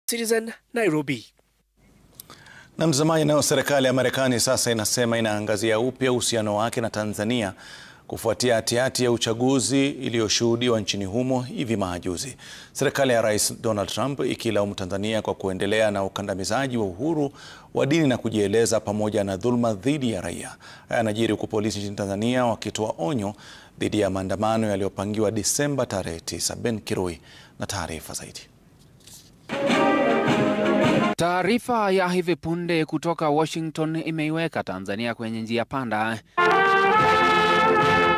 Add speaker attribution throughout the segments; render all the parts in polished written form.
Speaker 1: Citizen, Nairobi.
Speaker 2: Na mtazamaji, nayo serikali ya Marekani sasa inasema inaangazia upya uhusiano wake na Tanzania kufuatia hatihati ya uchaguzi iliyoshuhudiwa nchini humo hivi majuzi. Serikali ya Rais Donald Trump ikilaumu Tanzania kwa kuendelea na ukandamizaji wa uhuru wa dini na kujieleza pamoja na dhulma dhidi ya raia. Haya yanajiri huku polisi nchini Tanzania wakitoa onyo dhidi ya maandamano yaliyopangiwa Disemba tarehe 9. Ben Kirui na taarifa zaidi.
Speaker 3: Taarifa ya hivi punde kutoka Washington imeiweka Tanzania kwenye njia panda.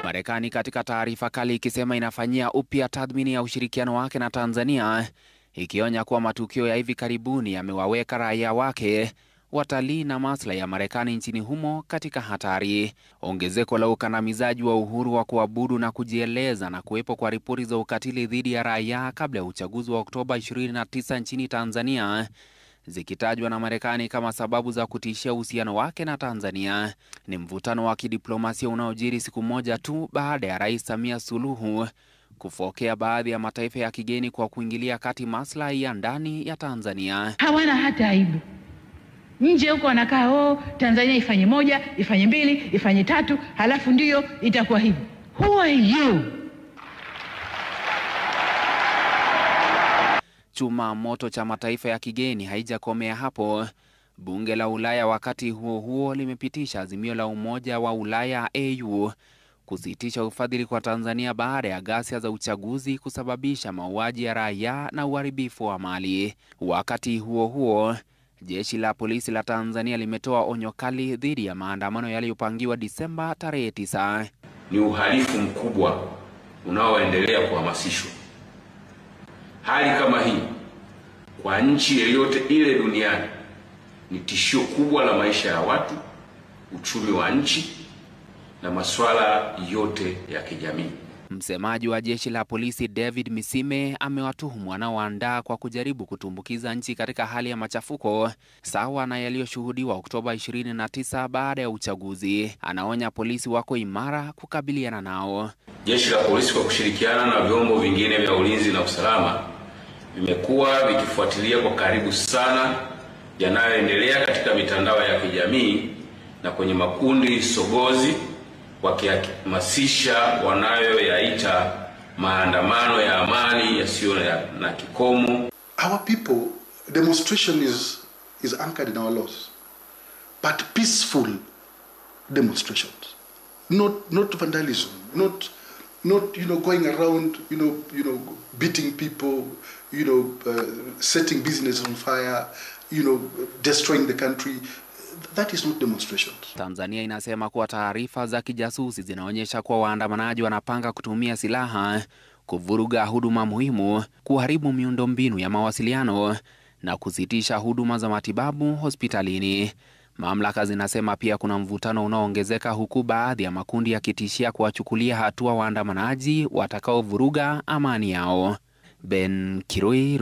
Speaker 3: Marekani katika taarifa kali ikisema inafanyia upya tathmini ya ushirikiano wake na Tanzania, ikionya kuwa matukio ya hivi karibuni yamewaweka raia wake, watalii na maslahi ya Marekani nchini humo katika hatari. Ongezeko la ukandamizaji wa uhuru wa kuabudu na kujieleza na kuwepo kwa ripoti za ukatili dhidi ya raia kabla ya uchaguzi wa Oktoba 29 nchini Tanzania zikitajwa na Marekani kama sababu za kutishia uhusiano wake na Tanzania. Ni mvutano wa kidiplomasia unaojiri siku moja tu baada ya Rais Samia Suluhu kufokea baadhi ya mataifa ya kigeni kwa kuingilia kati maslahi ya ndani ya Tanzania.
Speaker 4: Hawana hata aibu. Nje huko wanakaa, Tanzania ifanye moja, ifanye mbili, ifanye tatu, halafu ndiyo itakuwa hivi. Who are you?
Speaker 3: Chuma moto cha mataifa ya kigeni haijakomea hapo. Bunge la Ulaya wakati huo huo limepitisha azimio la Umoja wa Ulaya EU kusitisha ufadhili kwa Tanzania baada ya ghasia za uchaguzi kusababisha mauaji ya raia na uharibifu wa mali. Wakati huo huo, jeshi la polisi la Tanzania limetoa onyo kali dhidi ya maandamano yaliyopangiwa Disemba tarehe 9.
Speaker 5: Ni uhalifu mkubwa unaoendelea kuhamasishwa. Hali kama hii kwa nchi yoyote ile duniani ni tishio kubwa la maisha ya watu, uchumi wa nchi na masuala yote ya kijamii.
Speaker 3: Msemaji wa jeshi la polisi David Misime amewatuhumu wanaoandaa kwa kujaribu kutumbukiza nchi katika hali ya machafuko sawa na yaliyoshuhudiwa Oktoba 29 baada ya uchaguzi. Anaonya polisi wako imara kukabiliana nao.
Speaker 5: Jeshi la polisi kwa kushirikiana na vyombo vingine vya ulinzi na usalama vimekuwa vikifuatilia kwa karibu sana yanayoendelea katika mitandao ya kijamii na kwenye makundi sogozi, wakihamasisha wanayoyaita maandamano ya amani yasiyo na kikomo.
Speaker 6: Our people, demonstration is anchored in our laws, but peaceful demonstrations, not vandalism, not going around beating people, setting business on fire, destroying the country. That is not demonstrations.
Speaker 3: Tanzania inasema kuwa taarifa za kijasusi zinaonyesha kuwa waandamanaji wanapanga kutumia silaha kuvuruga huduma muhimu, kuharibu miundombinu ya mawasiliano na kusitisha huduma za matibabu hospitalini. Mamlaka zinasema pia kuna mvutano unaoongezeka huku baadhi ya makundi yakitishia kuwachukulia hatua waandamanaji watakaovuruga amani yao. Ben Kirui.